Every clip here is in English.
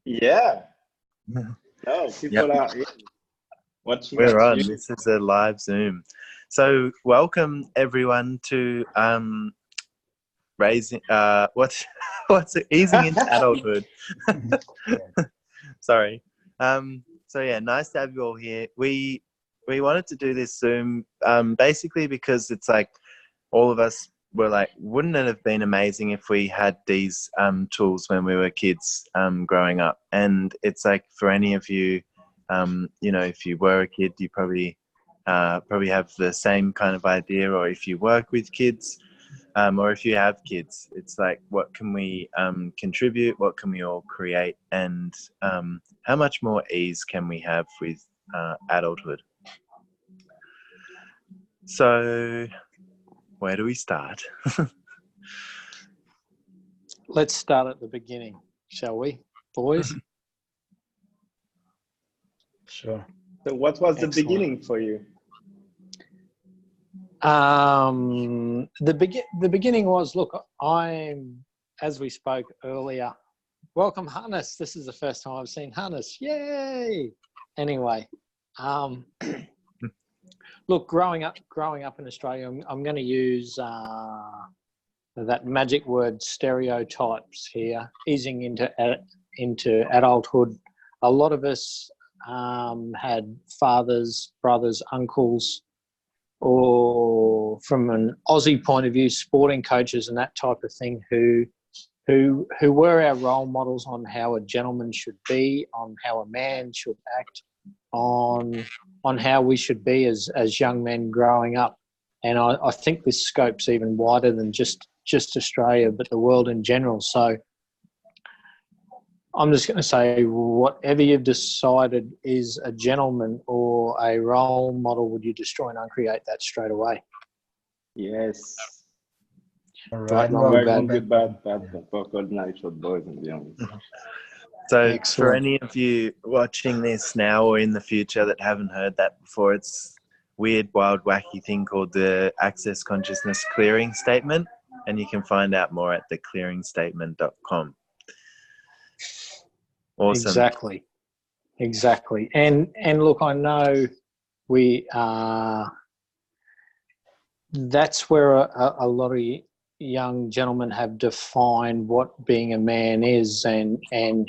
Yeah. Oh, people Yep. are in. Watching We're us. on. This is a live Zoom. So welcome everyone to raising what's easing into adulthood. Sorry. So yeah, nice to have you all here. We wanted to do this Zoom basically because it's like all of us were like, wouldn't it have been amazing if we had these tools when we were kids growing up? And it's like for any of you, you know, if you were a kid, you probably have the same kind of idea, or if you work with kids, or if you have kids, it's like, what can we contribute? What can we all create? And how much more ease can we have with adulthood? So where do we start? Let's start at the beginning, shall we, boys? Sure. So what was Excellent. the beginning for you? The beginning was, look, as we spoke earlier, welcome Hannes. This is the first time I've seen Hannes. Yay! Anyway, look, growing up in Australia, I'm going to use that magic word stereotypes here, easing into adulthood. A lot of us had fathers, brothers, uncles, or from an Aussie point of view, sporting coaches and that type of thing, who were our role models on how a gentleman should be, on how a man should act, on how we should be as young men growing up. And I think this scope's even wider than just Australia, but the world in general. So I'm just going to say, whatever you've decided is a gentleman or a role model, would you destroy and uncreate that straight away? Yes. All Right, right. wrong, Right, bad. wrong, good, bad, good night for boys and young. So Excellent. for any of you watching this now or in the future that haven't heard that before, it's weird, wild, wacky thing called the Access Consciousness Clearing Statement, and you can find out more at theclearingstatement.com. Awesome. Exactly. And look, I know that's where a lot of young gentlemen have defined what being a man is, and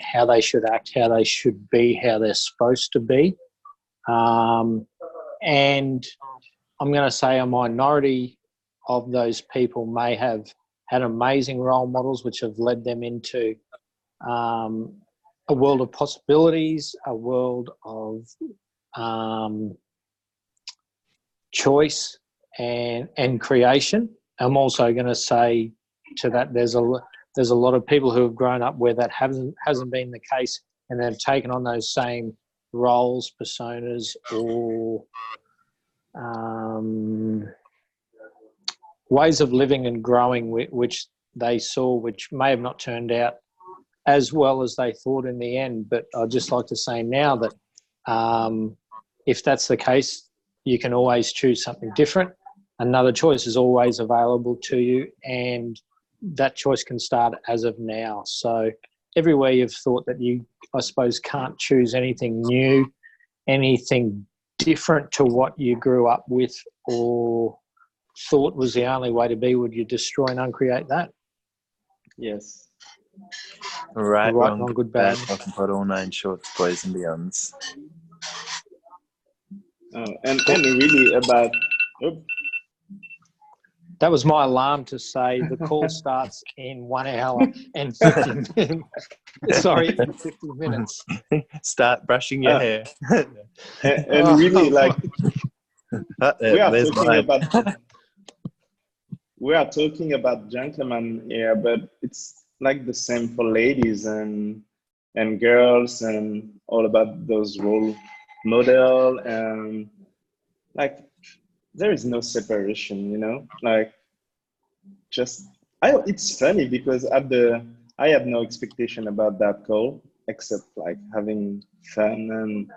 how they should act, how they should be, how they're supposed to be. And I'm going to say a minority of those people may have had amazing role models which have led them into a world of possibilities, a world of choice and creation. I'm also going to say to that there's a lot of people who have grown up where that hasn't been the case, and they've taken on those same roles, personas, or ways of living and growing which they saw, which may have not turned out as well as they thought in the end. But I'd just like to say now that if that's the case, you can always choose something different. Another choice is always available to you, and that choice can start as of now. So everywhere you've thought that you, I suppose, can't choose anything new, anything different to what you grew up with or thought was the only way to be, would you destroy and uncreate that? Yes. Right, wrong, good, bad. Welcome for all 9 shorts, boys and beyonds. And really about... That was my alarm to say the call starts in 1 hour and 50 minutes. Sorry, in 50 minutes. Start brushing your hair. and really, like, we are talking about gentlemen here, but it's like the same for ladies and girls, and all about those role model, and like there is no separation, you know. Like, it's funny because I had no expectation about that call except like having fun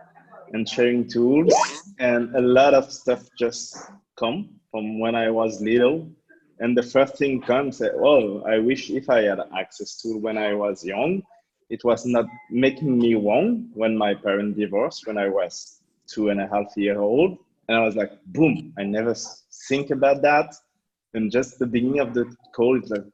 and sharing tools, and a lot of stuff just come from when I was little. And the first thing comes, oh, I wish if I had access to when I was young. it was not making me wrong when my parents divorced when I was 2.5 years old. And I was like, boom, I never think about that. And just the beginning of the call, it's like,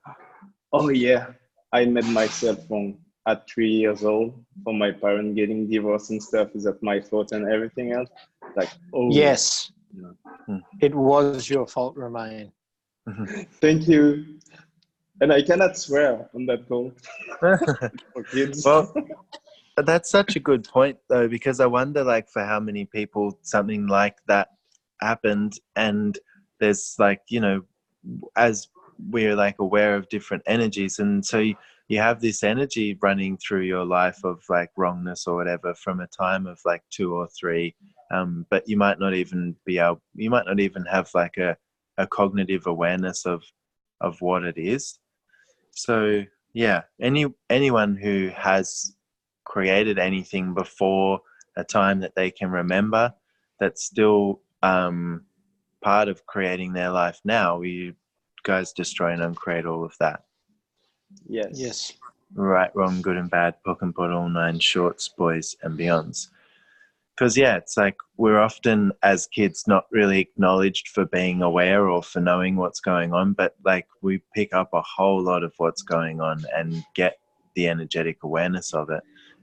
oh yeah, I made myself wrong at 3 years old for my parents getting divorced and stuff. Is that my fault and everything else? Like, oh Yes, yeah. it was your fault, Romain. Thank you. And I cannot swear on that call for kids. Well, that's such a good point, though, because I wonder, like, for how many people something like that happened, and there's, like, you know, as we're, like, aware of different energies, and so you have this energy running through your life of, like, wrongness or whatever from a time of, like, 2 or 3, but you might not even have, like, a cognitive awareness of what it is. So, yeah, anyone who has created anything before a time that they can remember, that's still part of creating their life now. You guys destroy and uncreate all of that. Yes. Right, wrong, good and bad, pook and put all 9 shorts, boys and beyonds. Because, yeah, it's like we're often, as kids, not really acknowledged for being aware or for knowing what's going on, but, like, we pick up a whole lot of what's going on and get the energetic awareness of it.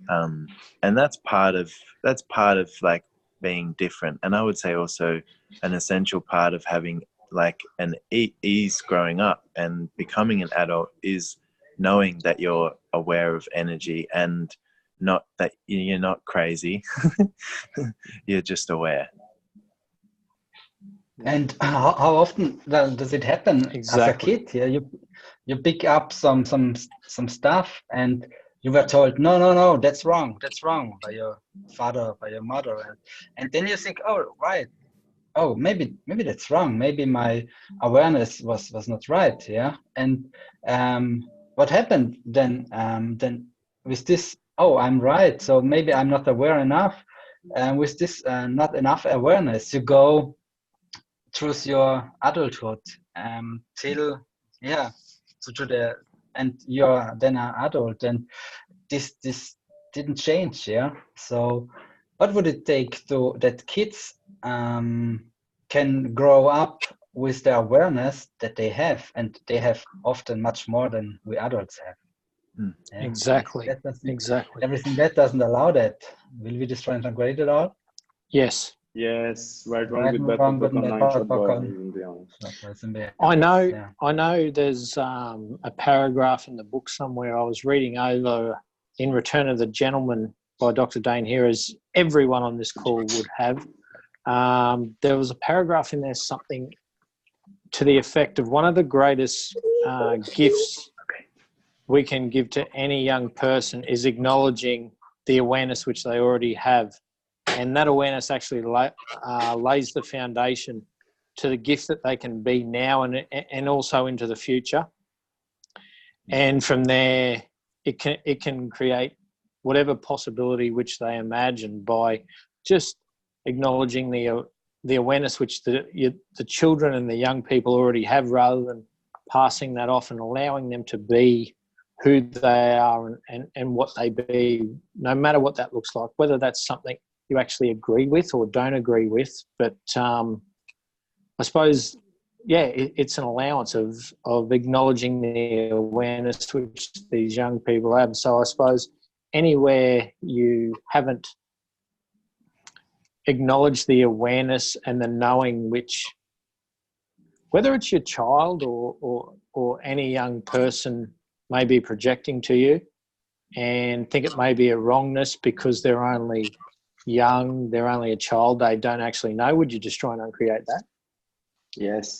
And that's part of like being different. And I would say also an essential part of having like an ease growing up and becoming an adult is knowing that you're aware of energy and not that you're not crazy. You're just aware. And how often does it happen Exactly. as a kid? Yeah, you pick up some stuff and you were told no, that's wrong by your father, by your mother, and then you think, oh right, oh maybe that's wrong, maybe my awareness was not right, yeah. And what happened then with this? Oh, I'm right, so maybe I'm not aware enough, and with this not enough awareness, you go through your adulthood till to the, and you're then an adult, and this didn't change, yeah. So what would it take to that kids can grow up with the awareness that they have, and they have often much more than we adults have. Yeah. Exactly. Exactly. Everything that doesn't allow that, will we destroy and uncreate it all? Yes. Yes, right, wrong, good, bad, poke on 9 short, boys and beyond. I know there's a paragraph in the book somewhere I was reading over in Return of the Gentleman by Dr. Dain Heer, as everyone on this call would have. There was a paragraph in there, something to the effect of one of the greatest gifts we can give to any young person is acknowledging the awareness which they already have. And that awareness actually lays the foundation to the gift that they can be now and also into the future. And from there, it can create whatever possibility which they imagine by just acknowledging the awareness which the children and the young people already have, rather than passing that off and allowing them to be who they are and what they be, no matter what that looks like, whether that's something you actually agree with or don't agree with. But I suppose, it's an allowance of acknowledging the awareness which these young people have. So I suppose anywhere you haven't acknowledged the awareness and the knowing which, whether it's your child or any young person may be projecting to you and think it may be a wrongness because they're only young, they're only a child, they don't actually know, would you destroy and uncreate that? Yes.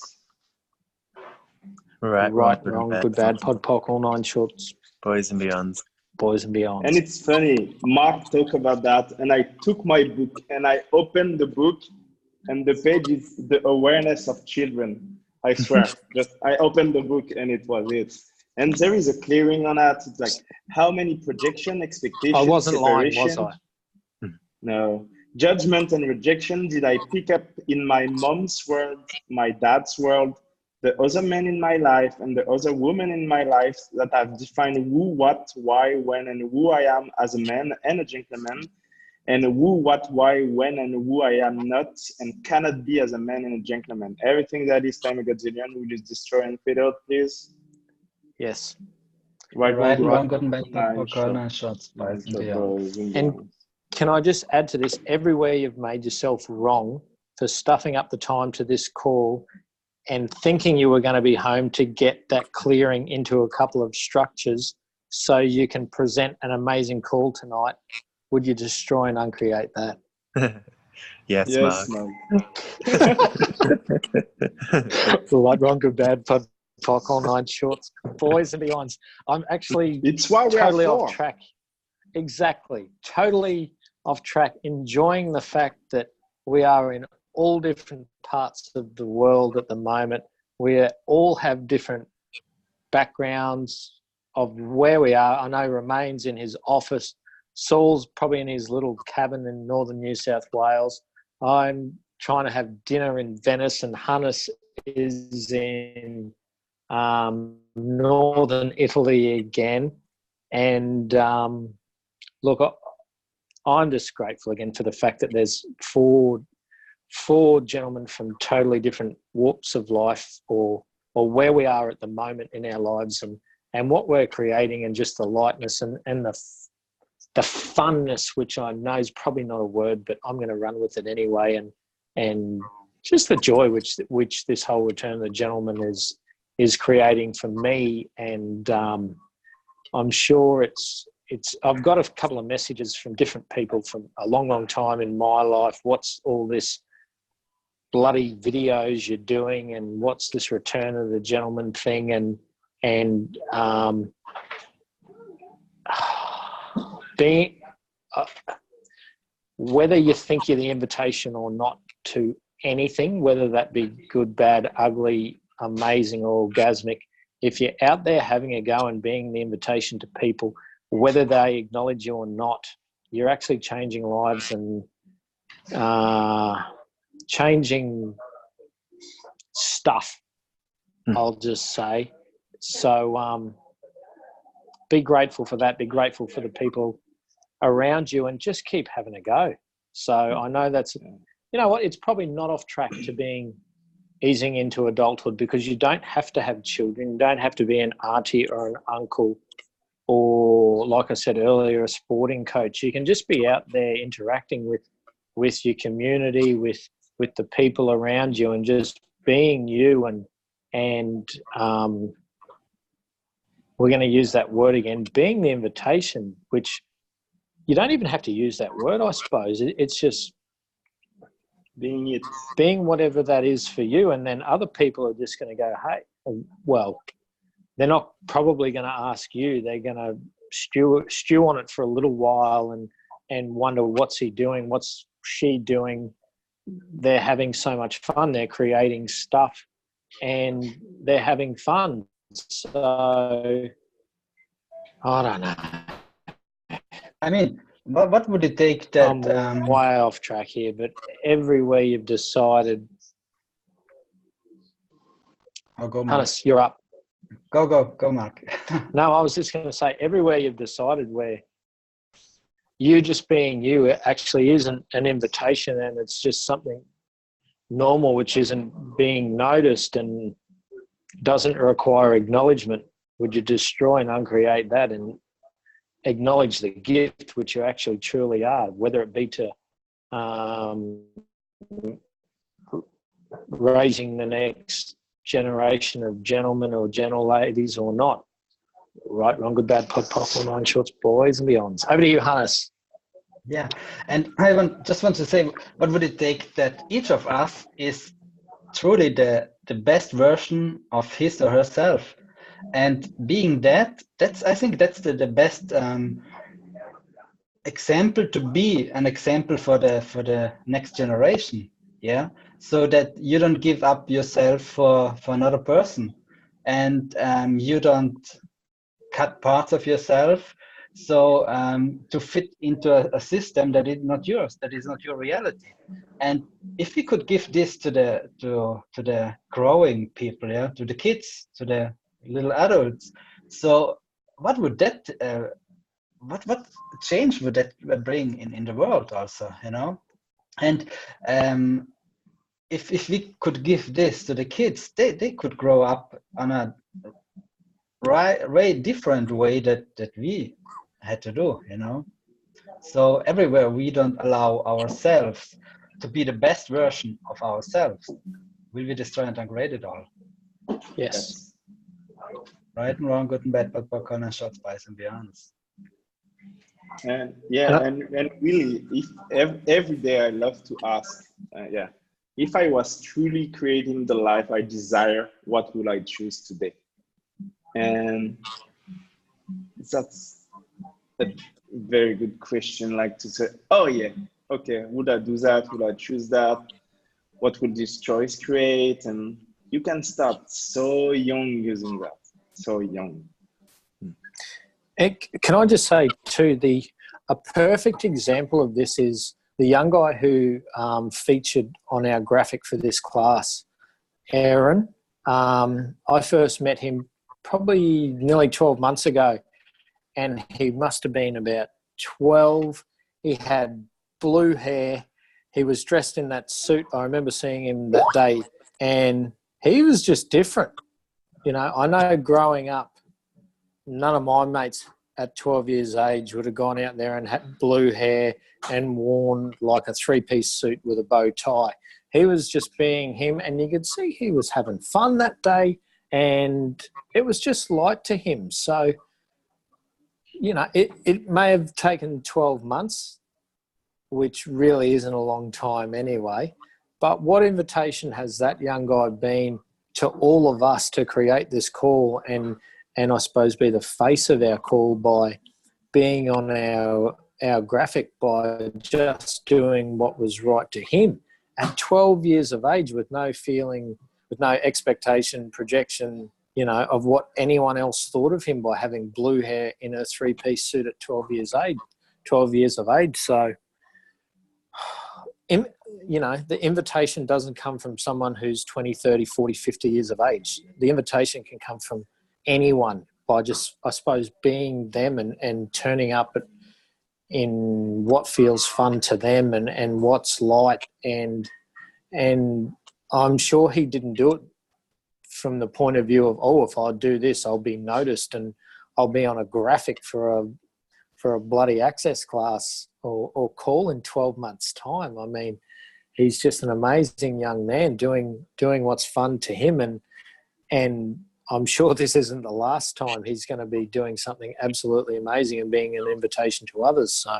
Right, wrong, good, bad, pod, poc, all 9 shorts. Boys and beyonds. Boys and beyonds. And it's funny, Mark talked about that, and I took my book and I opened the book, and the page is the awareness of children. I swear, I opened the book and it was it. And there is a clearing on that. It's like, how many projection, expectations, I wasn't lying, separation, was I? No. Judgment and rejection did I pick up in my mom's world, my dad's world, the other men in my life and the other women in my life that have defined who, what, why, when, and who I am as a man and a gentleman, and who, what, why, when, and who I am not and cannot be as a man and a gentleman. Everything that is time a godzillion, will you destroy and fade out, please? Yes. Right, Wrong, good and bad, podcast, shots, boys and beyond. And can I just add to this? Everywhere you've made yourself wrong for stuffing up the time to this call and thinking you were going to be home to get that clearing into a couple of structures so you can present an amazing call tonight, would you destroy and uncreate that? Yes, yes, Mark. Right, wrong, good, bad, POC, all nine shorts, boys and beyonds. I'm actually it's why we totally are off track. Exactly. Totally off track. Enjoying the fact that we are in all different parts of the world at the moment. We all have different backgrounds of where we are. I know Romain's in his office. Saul's probably in his little cabin in northern New South Wales. I'm trying to have dinner in Venice, and Hannes is in northern Italy again. And look, I'm just grateful again for the fact that there's four gentlemen from totally different walks of life, or where we are at the moment in our lives, and what we're creating, and just the lightness and the funness, which I know is probably not a word, but I'm going to run with it anyway, and just the joy which this whole Return of the Gentleman is creating for me. And I'm sure it's I've got a couple of messages from different people from a long time in my life. What's all this bloody videos you're doing, and what's this Return of the Gentleman thing, and being whether you think you're the invitation or not to anything, whether that be good, bad, ugly, amazing, or orgasmic, if you're out there having a go and being the invitation to people, whether they acknowledge you or not, you're actually changing lives and changing stuff, I'll just say. So be grateful for that. Be grateful for the people around you, and just keep having a go. So I know that's, you know what, it's probably not off track to being easing into adulthood, because you don't have to have children. You don't have to be an auntie or an uncle, or, like I said earlier, a sporting coach. You can just be out there interacting with your community, with the people around you, and just being you. And we're going to use that word again, being the invitation, which you don't even have to use that word, I suppose. It's just being it, being whatever that is for you. And then other people are just going to go, hey, well, they're not probably going to ask you. They're going to stew on it for a little while and wonder, what's he doing? What's she doing? They're having so much fun. They're creating stuff and they're having fun. So I don't know. I mean, what would it take that... I'm way off track here, but everywhere you've decided... I'll go, Mark. Hannes, you're up. Go, Mark. No, I was just going to say, everywhere you've decided where you just being you actually isn't an invitation, and it's just something normal which isn't being noticed and doesn't require acknowledgement. Would you destroy and uncreate that and acknowledge the gift which you actually truly are, whether it be to raising the next generation of gentlemen or gentle ladies or not? Right, wrong, good, bad, POC, nine shorts, boys and beyonds. Over to you, Hannes. Yeah, and I just want to say, what would it take that each of us is truly the best version of his or herself? And being that's I think that's the best example, to be an example for the next generation. Yeah, so that you don't give up yourself for another person, and you don't cut parts of yourself, So to fit into a system that is not yours, that is not your reality. And if we could give this to the growing people, yeah, to the kids, to the little adults, so what would that what change would that bring in the world also, you know? And if we could give this to the kids, they could grow up on a very different way that we had to do, you know? So everywhere we don't allow ourselves to be the best version of ourselves, will we destroy and degrade it all? Yes. Right and wrong, good and bad, but popcorn and short spice and beyonds. And yeah, and really, if every day I love to ask, if I was truly creating the life I desire, what would I choose today? And that's a very good question, like to say, oh yeah, okay, would I do that? Would I choose that? What would this choice create? And you can start so young using that, so young. Can I just say too, a perfect example of this is the young guy who featured on our graphic for this class, Aaron. I first met him probably nearly 12 months ago, and he must have been about 12. He had blue hair. He was dressed in that suit. I remember seeing him that day, and he was just different. You know, I know growing up, none of my mates at 12 years age would have gone out there and had blue hair and worn like a three-piece suit with a bow tie. He was just being him, and you could see he was having fun that day, and it was just light to him. So, you know, it may have taken 12 months, which really isn't a long time anyway, but what invitation has that young guy been to all of us to create this call and I suppose be the face of our call by being on our graphic, by just doing what was right to him at 12 years of age, with no feeling, with no expectation, projection, you know, of what anyone else thought of him by having blue hair in a three-piece suit at 12 years of age. So, you know, the invitation doesn't come from someone who's 20, 30, 40, 50 years of age. The invitation can come from anyone by just, I suppose, being them and turning up in what feels fun to them and what's light. And I'm sure he didn't do it from the point of view of, oh, if I do this, I'll be noticed and I'll be on a graphic for a bloody access class or call in 12 months' time. I mean, he's just an amazing young man doing what's fun to him, and I'm sure this isn't the last time he's going to be doing something absolutely amazing and being an invitation to others. So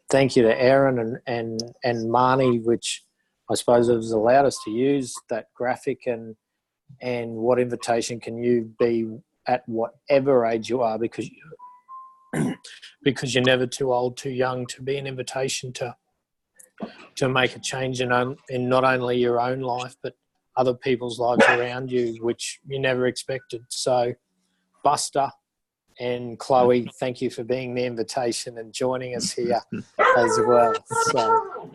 thank you to Aaron and Marnie, which I suppose has allowed us to use that graphic, and what invitation can you be at whatever age you are, because you're never too old, too young to be an invitation to make a change in not only your own life, but other people's lives around you, which you never expected. So Buster and Chloe, thank you for being the invitation and joining us here as well. So.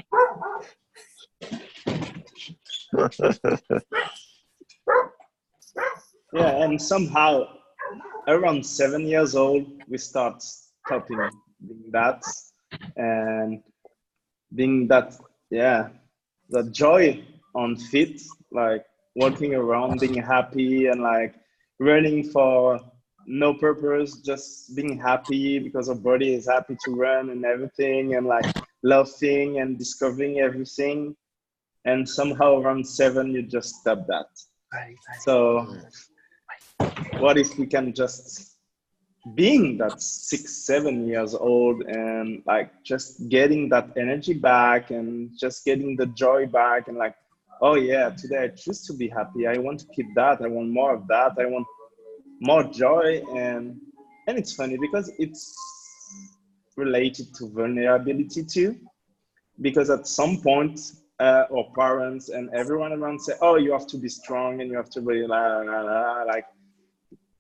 Yeah, and somehow around 7 years old, we start stopping being that and being that, the joy on feet, like walking around, being happy and like running for no purpose, just being happy because our body is happy to run and everything, and like laughing and discovering everything. And somehow around 7, you just stop that. So what if we can just being that 6, 7 years old and like just getting that energy back and just getting the joy back and like, oh yeah, today I choose to be happy. I want to keep that. I want more of that. I want more joy. And it's funny because it's related to vulnerability too, because at some point our parents and everyone around say, oh, you have to be strong and you have to be la la la. Like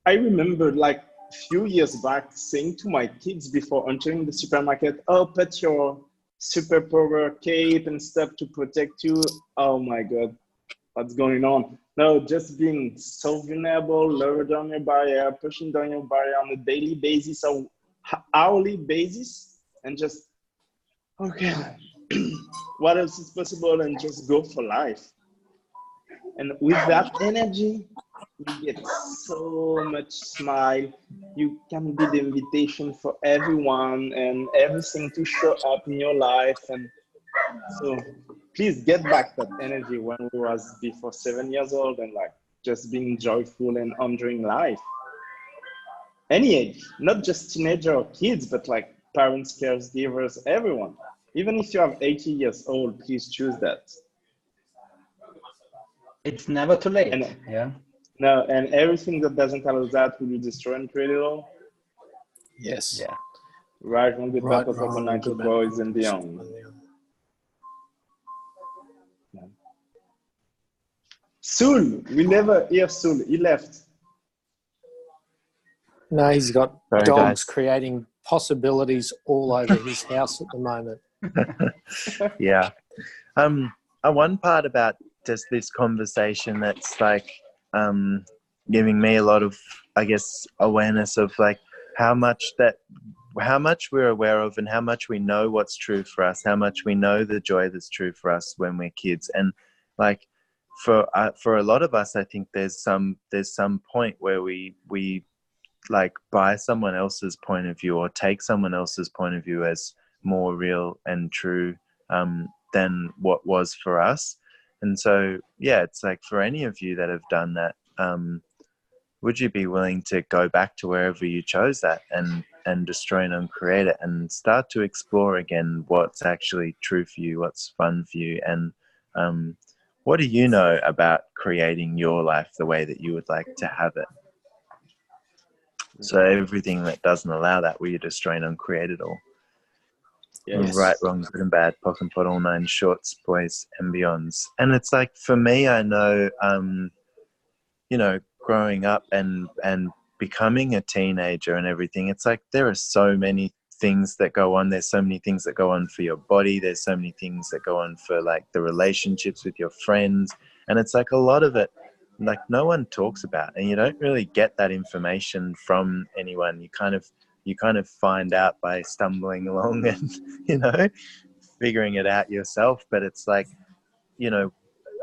I remember like few years back saying to my kids before entering the supermarket, oh, put your superpower cape and stuff to protect you. Oh my God, what's going on? No, just being so vulnerable, lower down your barrier, pushing down your barrier on a daily basis or hourly basis, and just, okay, what else is possible, and just go for life. And with that energy, you get so much smile. You can be the invitation for everyone and everything to show up in your life. And so please get back that energy when we was before 7 years old, and like just being joyful and enjoying life. Any age, not just teenager or kids, but like parents, caregivers, everyone. Even if you have 80 years old, please choose that. It's never too late. And, yeah. no, and everything that doesn't allow that will you destroy and create it all. Yes. Yeah. Right, wrong, good, Right, bad, wrong, supernatural, good, boys, bad, and beyond. Yeah. Sul, we never hear Sul. He left. No, he's got Sorry, dogs guys. creating possibilities all over his house at the moment. Yeah. One part about just this conversation that's like giving me a lot of, I guess, awareness of like how much we're aware of and how much we know what's true for us, how much we know the joy that's true for us when we're kids. And like for a lot of us, I think there's some point where we like buy someone else's point of view or take someone else's point of view as more real and true than what was for us. And so, yeah, it's like for any of you that have done that, would you be willing to go back to wherever you chose that and destroy and uncreate it and start to explore again what's actually true for you, what's fun for you, and what do you know about creating your life the way that you would like to have it? So everything that doesn't allow that, will you destroy and uncreate it all? Yes. Right, wrong, good and bad, POC and POD, all nine shorts, boys and beyonds. And it's like, for me, I know, you know, growing up and becoming a teenager and everything, it's like there are so many things that go on. There's so many things that go on for your body. There's so many things that go on for like the relationships with your friends. And it's like a lot of it, like no one talks about, and you don't really get that information from anyone. You kind of find out by stumbling along and, you know, figuring it out yourself. But it's like, you know,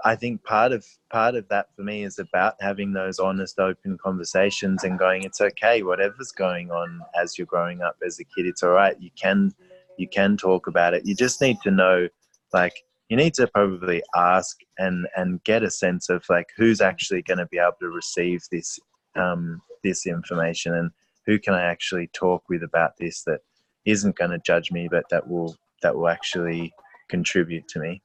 I think part of that for me is about having those honest, open conversations and going, it's okay, whatever's going on as you're growing up as a kid, it's all right. You can talk about it. You just need to know, like, you need to probably ask and get a sense of like who's actually going to be able to receive this this information, and who can I actually talk with about this that isn't going to judge me, but that will actually contribute to me.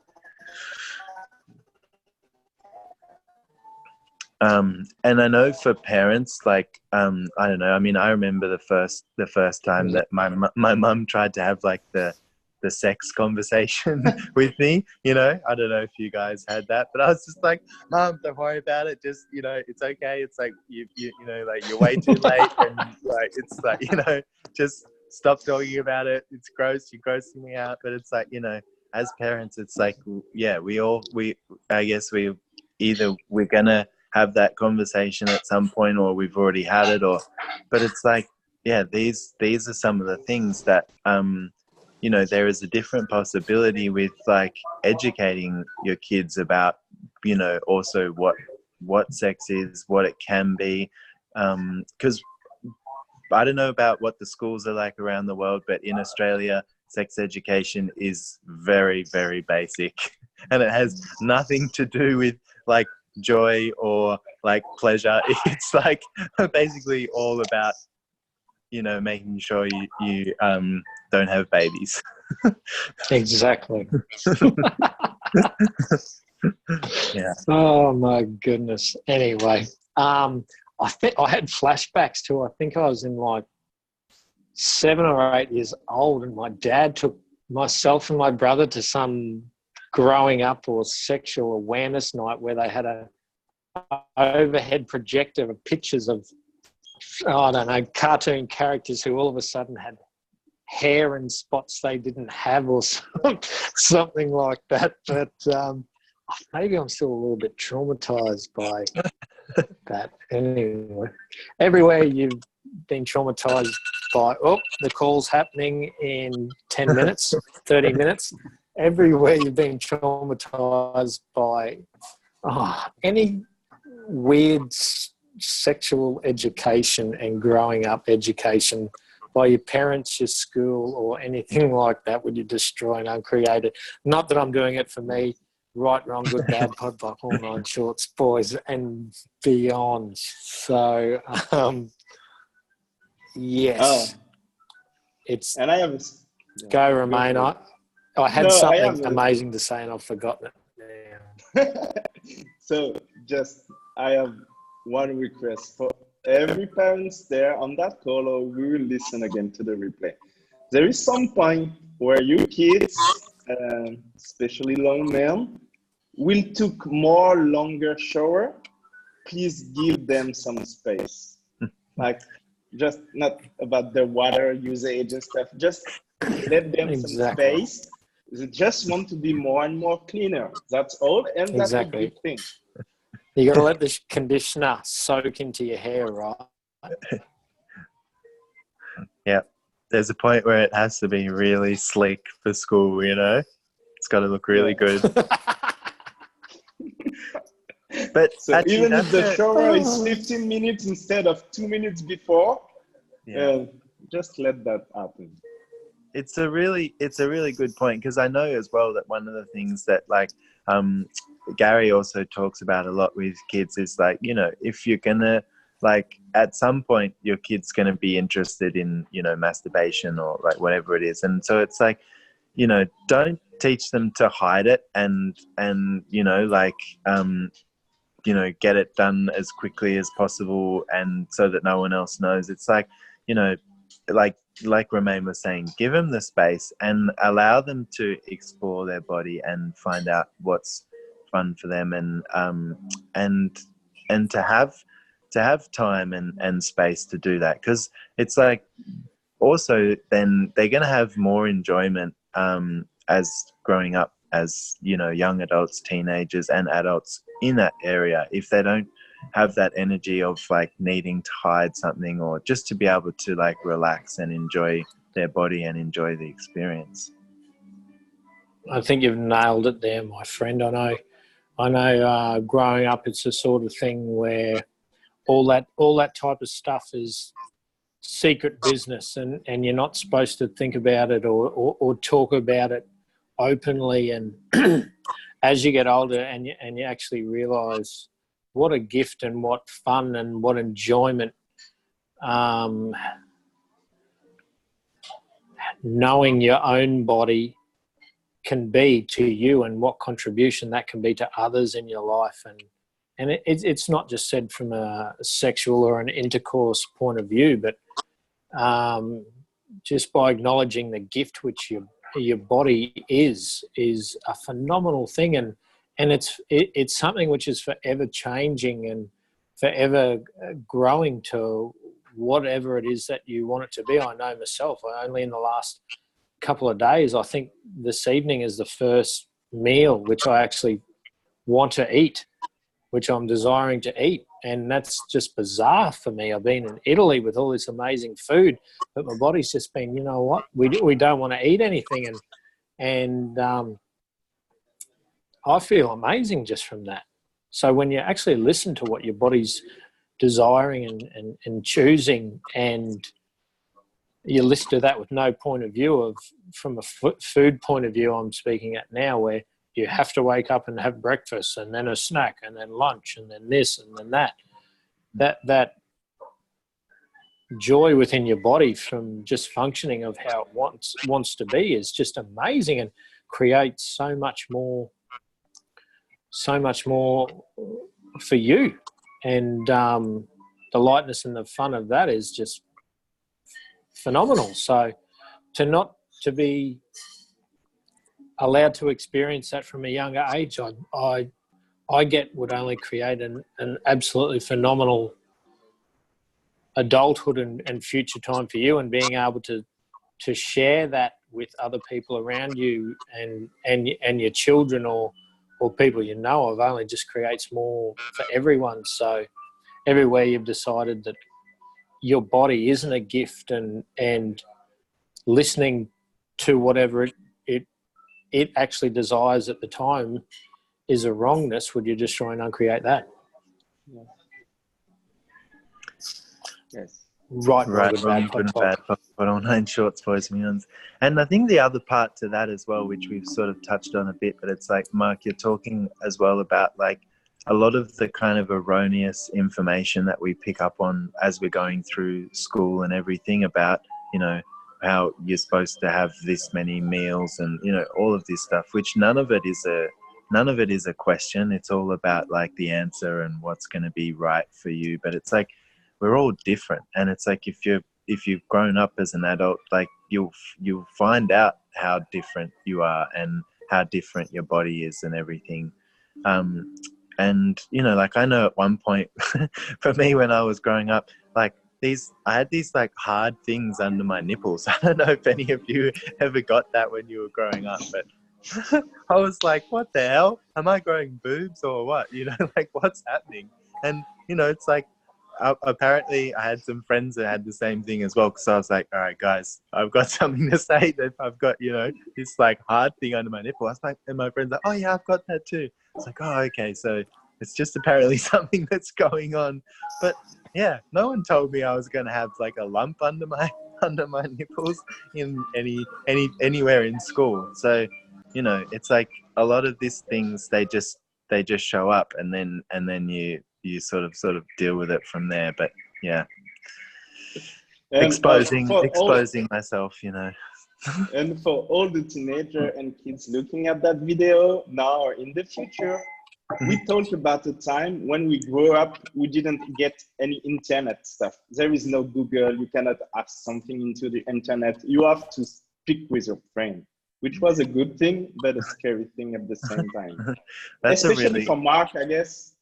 And I know for parents, like, I don't know, I mean, I remember the first time that my mum tried to have like the sex conversation with me, you know. I don't know if you guys had that, but I was just like, Mum, don't worry about it, just, you know, it's okay. It's like you know, like you're way too late, and like it's like, you know, just stop talking about it. It's gross, you're grossing me out. But it's like, you know, as parents, it's like, yeah, I guess we're gonna have that conversation at some point, or we've already had it, but it's like, yeah, these are some of the things that you know, there is a different possibility with like educating your kids about, you know, also what sex is, what it can be, because I don't know about what the schools are like around the world, but in Australia, sex education is very, very basic, and it has nothing to do with like joy or like pleasure. It's like basically all about, you know, making sure you don't have babies. Exactly. Yeah. Oh my goodness. Anyway, I think I had flashbacks to, I think I was in like 7 or 8 years old, and my dad took myself and my brother to some growing up or sexual awareness night where they had a overhead projector of pictures of I don't know, cartoon characters who all of a sudden had hair and spots they didn't have or something like that. But maybe I'm still a little bit traumatized by that. Anyway, everywhere you've been traumatized by, the call's happening in 10 minutes, 30 minutes. Everywhere you've been traumatized by any weird sexual education and growing up education by your parents, your school, or anything like that, would you destroy and uncreate it? Not that I'm doing it for me. Right, wrong, good, bad, podbuck, all nine shorts, boys, and beyond. So, yes. It's and I have go, Romain. I had something amazing to say and I've forgotten it now. So I have one request for every parents there on that call, or we will listen again to the replay. There is some point where your kids, especially young men, will took longer shower. Please give them some space. Like, just not about the water usage and stuff. Just let them some space. They just want to be more and more cleaner. That's all, and that's a good thing. You got to let the conditioner soak into your hair, right? Yeah, there's a point where it has to be really sleek for school. You know, it's got to look really good. But so even if the shower is 15 minutes instead of 2 minutes before, just let that happen. It's a really good point, because I know as well that one of the things that Gary also talks about a lot with kids is like, you know, if you're gonna at some point your kid's gonna be interested in, you know, masturbation or like whatever it is, and so it's like, you know, don't teach them to hide it and you know, you know, get it done as quickly as possible and so that no one else knows. It's like, you know, like Romain was saying, give them the space and allow them to explore their body and find out what's fun for them, and to have time and space to do that, because it's like also then they're going to have more enjoyment as growing up as, you know, young adults, teenagers and adults in that area, if they don't have that energy of like needing to hide something, or just to be able to like relax and enjoy their body and enjoy the experience. I think you've nailed it there, my friend. I know growing up, it's the sort of thing where all that type of stuff is secret business, and you're not supposed to think about it or talk about it openly. And as you get older and you actually realise what a gift and what fun and what enjoyment knowing your own body can be to you, and what contribution that can be to others in your life. And it's not just said from a sexual or an intercourse point of view, but just by acknowledging the gift which your body is a phenomenal thing, and it's something which is forever changing and forever growing to whatever it is that you want it to be. I know myself, only in the last couple of days, I think this evening is the first meal which I actually want to eat, which I'm desiring to eat. And that's just bizarre for me. I've been in Italy with all this amazing food, but my body's just been, you know what, we don't want to eat anything. And I feel amazing just from that. So when you actually listen to what your body's desiring and choosing, and you listen to that with no point of view from a food point of view I'm speaking at now, where you have to wake up and have breakfast and then a snack and then lunch and then this and then that joy within your body from just functioning of how it wants to be is just amazing, and creates so much more for you. And the lightness and the fun of that is just phenomenal. So to be allowed to experience that from a younger age, I get would only create an absolutely phenomenal adulthood and future time for you, and being able to share that with other people around you and your children or people you know of only just creates more for everyone. So everywhere you've decided that your body isn't a gift, and listening to whatever it actually desires at the time is a wrongness, would you just try and uncreate that? Yes. Right, Right, good, wrong, bad, good, and top. bad, but online shorts, boys and youngs. And I think the other part to that as well, which we've sort of touched on a bit, but it's like, Mark, you're talking as well about like a lot of the kind of erroneous information that we pick up on as we're going through school and everything about, you know, how you're supposed to have this many meals and, you know, all of this stuff, which none of it is a question. It's all about like the answer and what's going to be right for you. But it's like, we're all different. And it's like, if you've grown up as an adult, like you'll find out how different you are and how different your body is and everything. And, you know, like I know at one point for me when I was growing up, like I had these like hard things under my nipples. I don't know if any of you ever got that when you were growing up, but I was like, what the hell? Am I growing boobs or what? You know, like what's happening? And, you know, it's like, apparently I had some friends that had the same thing as well, because I was like, all right guys, I've got something to say, that I've got, you know, this like hard thing under my nipple. I was like, and my friend's like, oh yeah, I've got that too. I was like, oh okay, so it's just apparently something that's going on. But yeah, no one told me I was going to have like a lump under my nipples in anywhere in school. So, you know, it's like a lot of these things, they just show up, and then you sort of deal with it from there. But yeah, And exposing all, myself, you know. and for all the teenager and kids looking at that video now or in the future, we talked about a time when we grew up, we didn't get any internet stuff. There is no Google. You cannot ask something into the internet. You have to speak with your friend, which was a good thing, but a scary thing at the same time. Especially for Mark, I guess.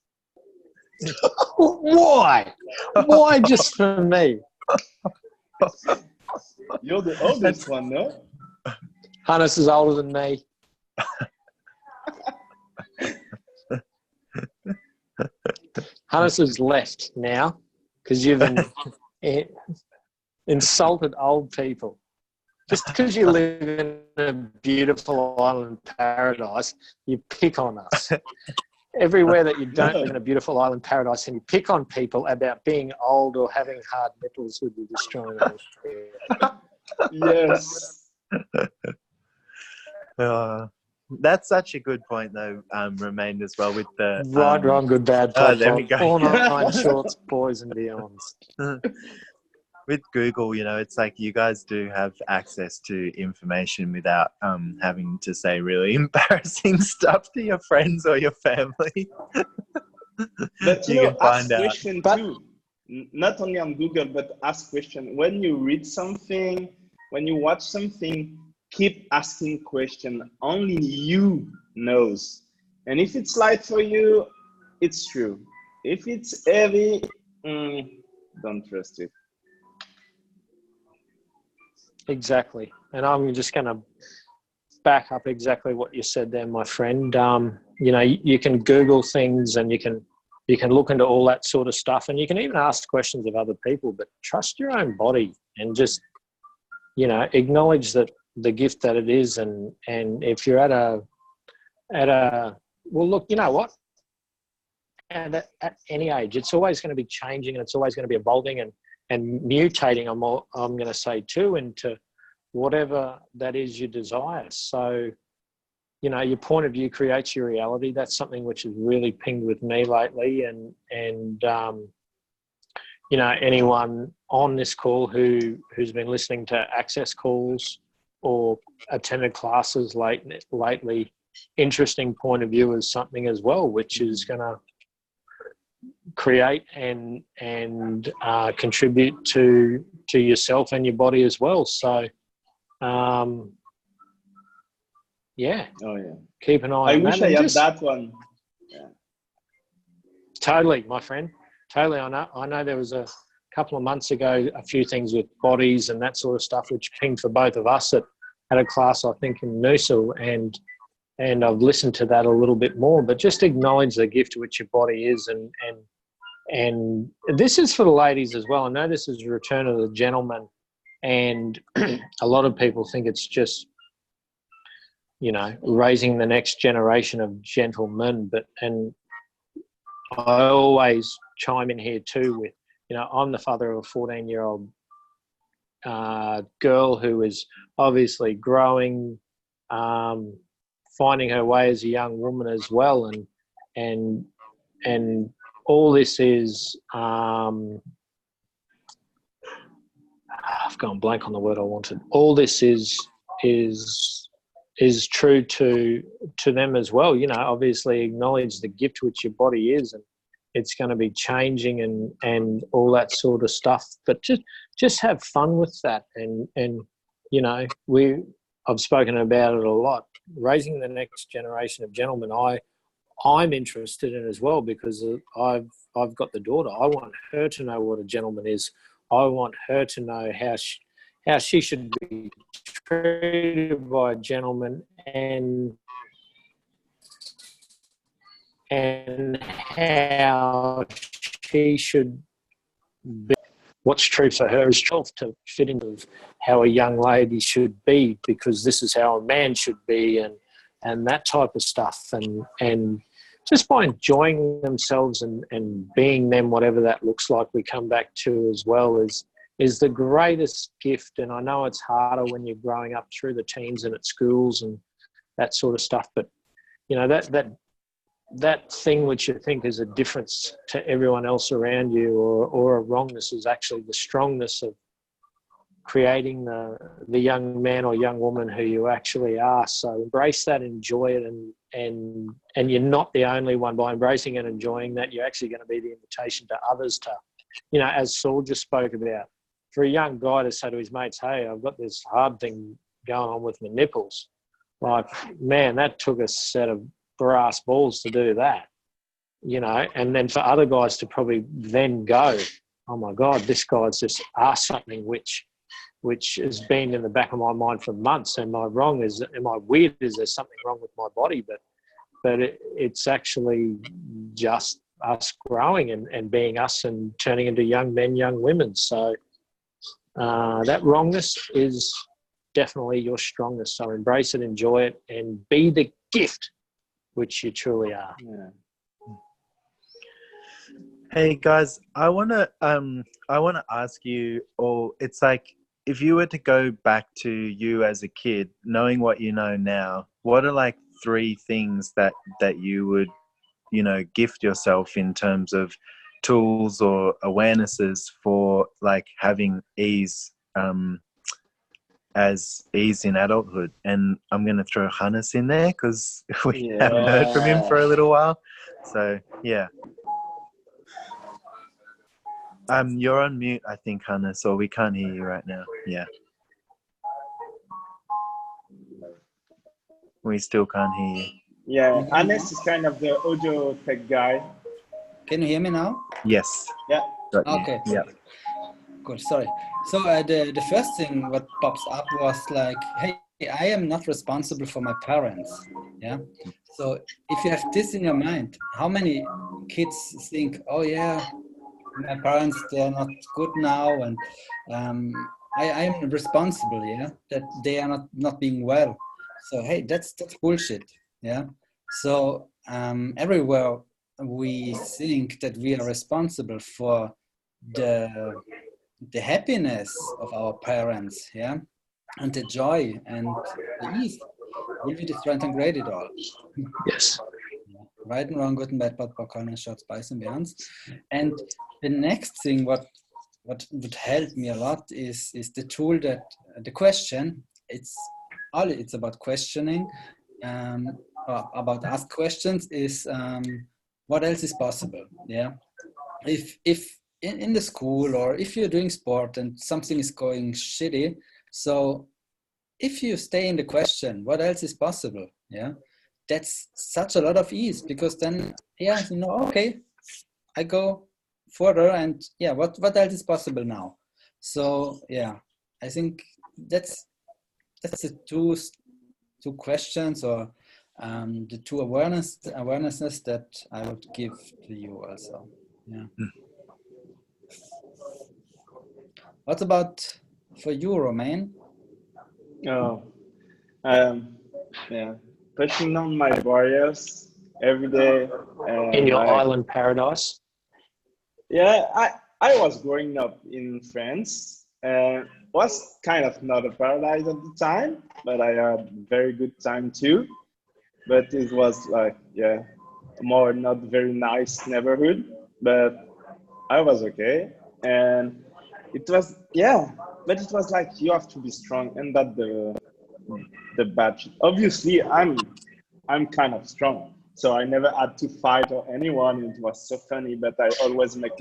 Why? Why just for me? You're the oldest one, no? Hannes is older than me. Hannes has left now because you've insulted old people. Just because you live in a beautiful island paradise, you pick on us. Everywhere that you don't live in a beautiful island paradise and you pick on people about being old or having hard nipples, would be destroying them. Yes. That's such a good point, though, Romain, as well, with the... Right, wrong, good, bad, top, there we go. all 9 shorts, boys and beyonds. With Google, you know, it's like you guys do have access to information without having to say really embarrassing stuff to your friends or your family. But you can find out. Question too. Not only on Google, but ask question. When you read something, when you watch something, keep asking question. Only you knows. And if it's light for you, it's true. If it's heavy, don't trust it. Exactly. And I'm just going to back up exactly what you said there, my friend. You know, you can Google things and you can look into all that sort of stuff, and you can even ask questions of other people, but trust your own body and just, you know, acknowledge that the gift that it is. And if you're at a well, look, you know what? At any age, it's always going to be changing and it's always going to be evolving and mutating, I'm going to say too, into whatever that is you desire. So, you know, your point of view creates your reality. That's something which has really pinged with me lately. And you know, anyone on this call who's been listening to access calls or attended classes lately, interesting point of view is something as well, which is going to create and contribute to yourself and your body as well. So, yeah. Oh yeah. Keep an eye on that. I wish I had that one. Yeah. Totally, my friend. Totally. I know there was couple of months ago, a few things with bodies and that sort of stuff, which pinged for both of us at a class, I think, in Noosa, and I've listened to that a little bit more. But just acknowledge the gift which your body is, and this is for the ladies as well. I know this is a return of the gentleman, and a lot of people think it's just, you know, raising the next generation of gentlemen. And I always chime in here too with, you know, I'm the father of a 14-year-old girl who is obviously growing, finding her way as a young woman as well, and all this is I've gone blank on the word I wanted. All this is true to them as well. You know, obviously acknowledge the gift which your body is, and it's going to be changing and all that sort of stuff. But just have fun with that, and you know, I've spoken about it a lot. Raising the next generation of gentlemen, I'm interested in as well, because I've got the daughter. I want her to know what a gentleman is. I want her to know how she should be treated by a gentleman, and how she should be. What's true for her is true to fit into how a young lady should be, because this is how a man should be, and that type of stuff. And just by enjoying themselves and being them, whatever that looks like, we come back to as well, is the greatest gift. And I know it's harder when you're growing up through the teens and at schools and that sort of stuff, but you know, that thing which you think is a difference to everyone else around you, or a wrongness, is actually the strongness of creating the young man or young woman who you actually are. So embrace that, enjoy it, and you're not the only one. By embracing and enjoying that, you're actually going to be the invitation to others to, you know, as Sul just spoke about, for a young guy to say to his mates, hey, I've got this hard thing going on with my nipples. Like, man, that took a set of brass balls to do that, you know. And then for other guys to probably then go, oh my God, this guy's just asked something which has been in the back of my mind for months. Am I wrong? Am I weird? Is there something wrong with my body? But it's actually just us growing and being us and turning into young men, young women. So that wrongness is definitely your strongest. So embrace it, enjoy it, and be the gift which you truly are. Yeah. Hey guys, I wanna ask you all. It's like, if you were to go back to you as a kid, knowing what you know now, what are like 3 things that you would, you know, gift yourself in terms of tools or awarenesses for like having ease, as ease in adulthood? And I'm going to throw Hannes in there because we haven't heard from him for a little while. So yeah. You're on mute, I think, Hannes, or we can't hear you right now. Yeah. We still can't hear you. Yeah, Hannes is kind of the audio tech guy. Can you hear me now? Yes. Yeah. Okay. Yeah. Good. Sorry. So the first thing what pops up was like, hey, I am not responsible for my parents. Yeah. So if you have this in your mind, how many kids think, oh yeah, my parents, they're not good now, and I am responsible, yeah, that they are not being well. So hey, that's bullshit. Yeah. So everywhere we think that we are responsible for the happiness of our parents, yeah, and the joy and the ease, will be destroyed and great it all. Yes. Right and wrong, good and bad, but popcorn and short spice and beyond. And the next thing what would help me a lot is the tool that the question, it's about questioning, about ask questions, is what else is possible. Yeah, if in the school, or if you're doing sport and something is going shitty, so if you stay in the question, what else is possible? Yeah, that's such a lot of ease, because then, yeah, you know, okay, I go further, and yeah, what else is possible now? So yeah, I think that's the two questions, or the two awarenesses that I would give to you also. Yeah. What about for you, Romain? Oh, yeah, touching on my barriers every day, In and your like, island paradise? yeah, I was growing up in France, and was kind of not a paradise at the time, but I had very good time too. But it was like, yeah, more not very nice neighborhood, but I was okay. And it was, yeah, but it was like you have to be strong, and that the bad shit. Obviously, I'm kind of strong, so I never had to fight or anyone. It was so funny, but I always make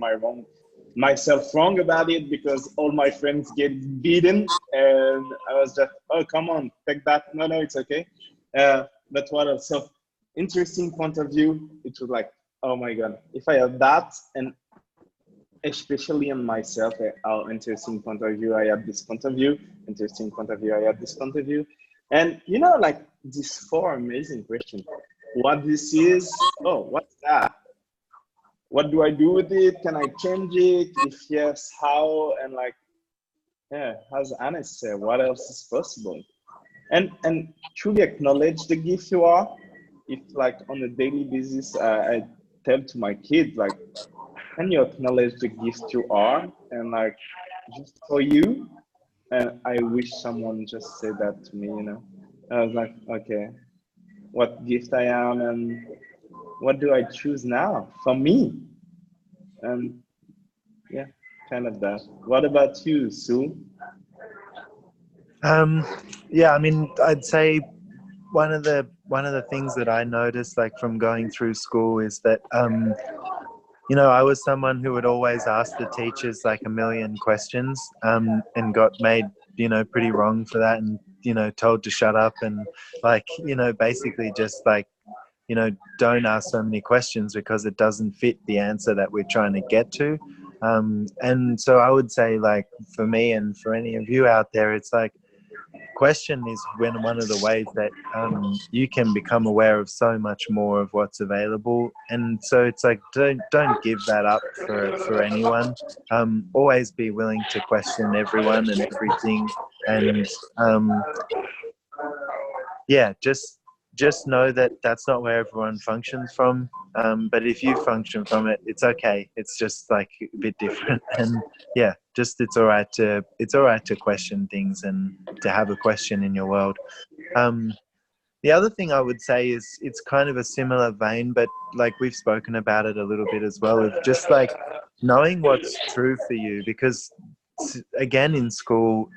myself wrong about it, because all my friends get beaten, and I was just, oh, come on, take that. No, it's okay. But what else? So interesting point of view. It was like, oh my god, if I had that, and especially on myself, how interesting point of view I had this point of view, interesting point of view I had this point of view, and like these four amazing questions. What this is? Oh, what's that? What do I do with it? Can I change it? If yes, how? And like, yeah, as Hanne said, what else is possible? And truly acknowledge the gift you are. If like on a daily basis, I tell to my kids, like, can you acknowledge the gift you are, and like, just for you? And I wish someone just said that to me. I was like, okay, what gift I am, and what do I choose now for me? And yeah, kind of that. What about you, Sul? Yeah, I mean, I'd say one of the things that I noticed, like from going through school, is that I was someone who would always ask the teachers like a million questions, and got made pretty wrong for that, and told to shut up, and like basically just like don't ask so many questions because it doesn't fit the answer that we're trying to get to. And so I would say, like, for me and for any of you out there, it's like, question is one of the ways that you can become aware of so much more of what's available. And so it's like, don't give that up for anyone. Always be willing to question everyone and everything, and yeah, just know that that's not where everyone functions from. But if you function from it, it's okay. It's just like a bit different. And yeah, just it's all right to question things and to have a question in your world. The other thing I would say is, it's kind of a similar vein, but like we've spoken about it a little bit as well, of just like knowing what's true for you. Because again, in school,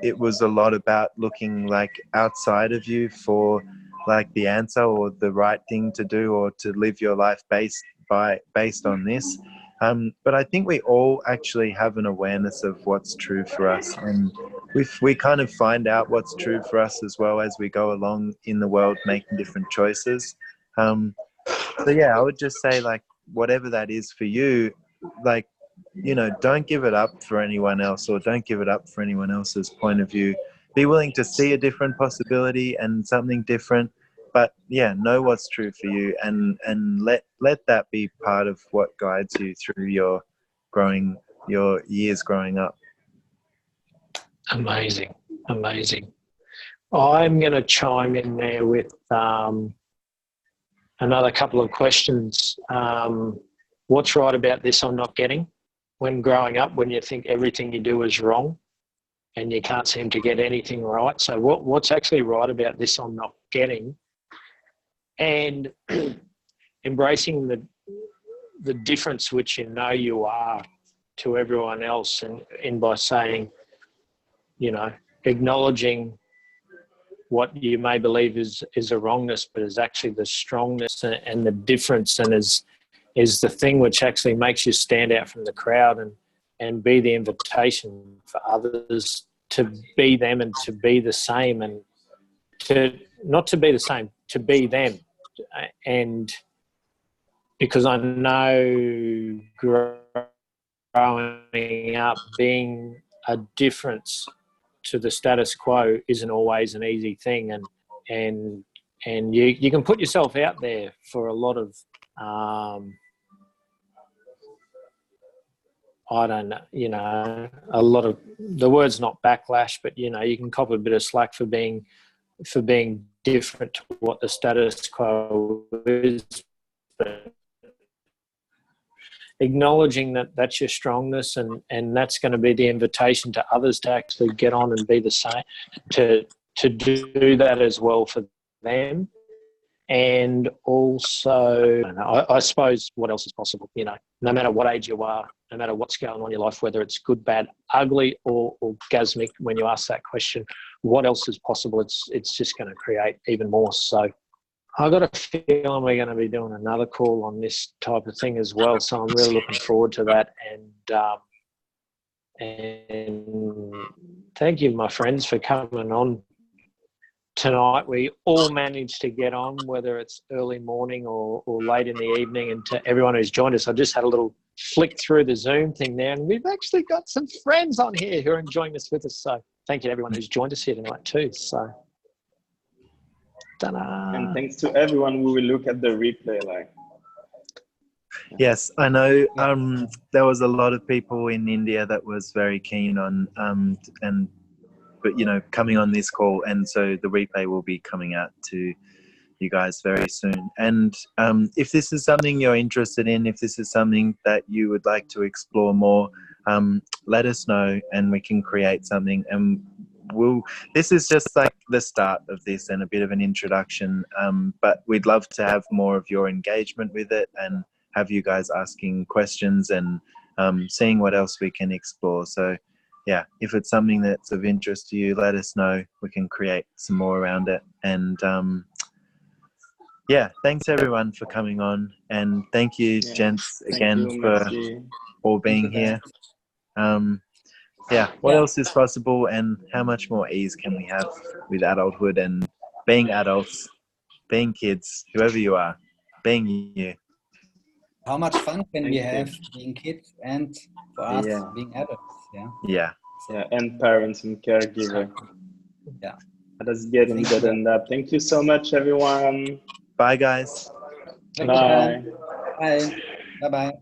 it was a lot about looking like outside of you for like the answer or the right thing to do, or to live your life based on this. But I think we all actually have an awareness of what's true for us, and we kind of find out what's true for us as well as we go along in the world, making different choices. So yeah, I would just say, like, whatever that is for you, like, don't give it up for anyone else, or don't give it up for anyone else's point of view. Be willing to see a different possibility and something different, but yeah, know what's true for you, and let that be part of what guides you through your years growing up. Amazing. I'm going to chime in there with another couple of questions. What's right about this I'm not getting? When growing up, when you think everything you do is wrong and you can't seem to get anything right. So what's actually right about this I'm not getting? And embracing the difference which you are to everyone else, and by saying, acknowledging what you may believe is a wrongness, but is actually the strongness and the difference, and is the thing which actually makes you stand out from the crowd, and be the invitation for others to be them and to be the same, and not to be the same, to be them. And because I know growing up, being a difference to the status quo isn't always an easy thing, and you can put yourself out there for a lot of I don't know, you know, a lot of, the word's not backlash, but you know, you can cop a bit of slack for being different to what the status quo is. But acknowledging that that's your strongness, and that's going to be the invitation to others to actually get on and be the same, to do that as well for them. And also, I suppose, what else is possible? You know, no matter what age you are, no matter what's going on in your life, whether it's good, bad, ugly, or orgasmic, when you ask that question, what else is possible? It's just going to create even more. So I've got a feeling we're going to be doing another call on this type of thing as well. So I'm really looking forward to that. And thank you, my friends, for coming on tonight. We all managed to get on, whether it's early morning or late in the evening. And to everyone who's joined us, I just had a little flick through the Zoom thing there, and we've actually got some friends on here who are enjoying this with us. So thank you to everyone who's joined us here tonight too. So, ta-da. And thanks to everyone who will look at the replay. Like, yes, I know there was a lot of people in India that was very keen on but you know, coming on this call, and so the replay will be coming out to you guys very soon. And if this is something you're interested in, if this is something that you would like to explore more, let us know and we can create something. And this is just like the start of this and a bit of an introduction, but we'd love to have more of your engagement with it and have you guys asking questions and seeing what else we can explore. So yeah, if it's something that's of interest to you, let us know. We can create some more around it. And yeah, thanks everyone for coming on, and thank you, Gents, again for all being here. Yeah, what else is possible, and how much more ease can we have with adulthood and being adults, being kids, whoever you are, being you? How much fun can we have being kids and for us being adults? Yeah. And parents and caregivers. Yeah. Let us get into better than that. Thank you so much, everyone. Bye, guys. Bye. Bye. Bye-bye.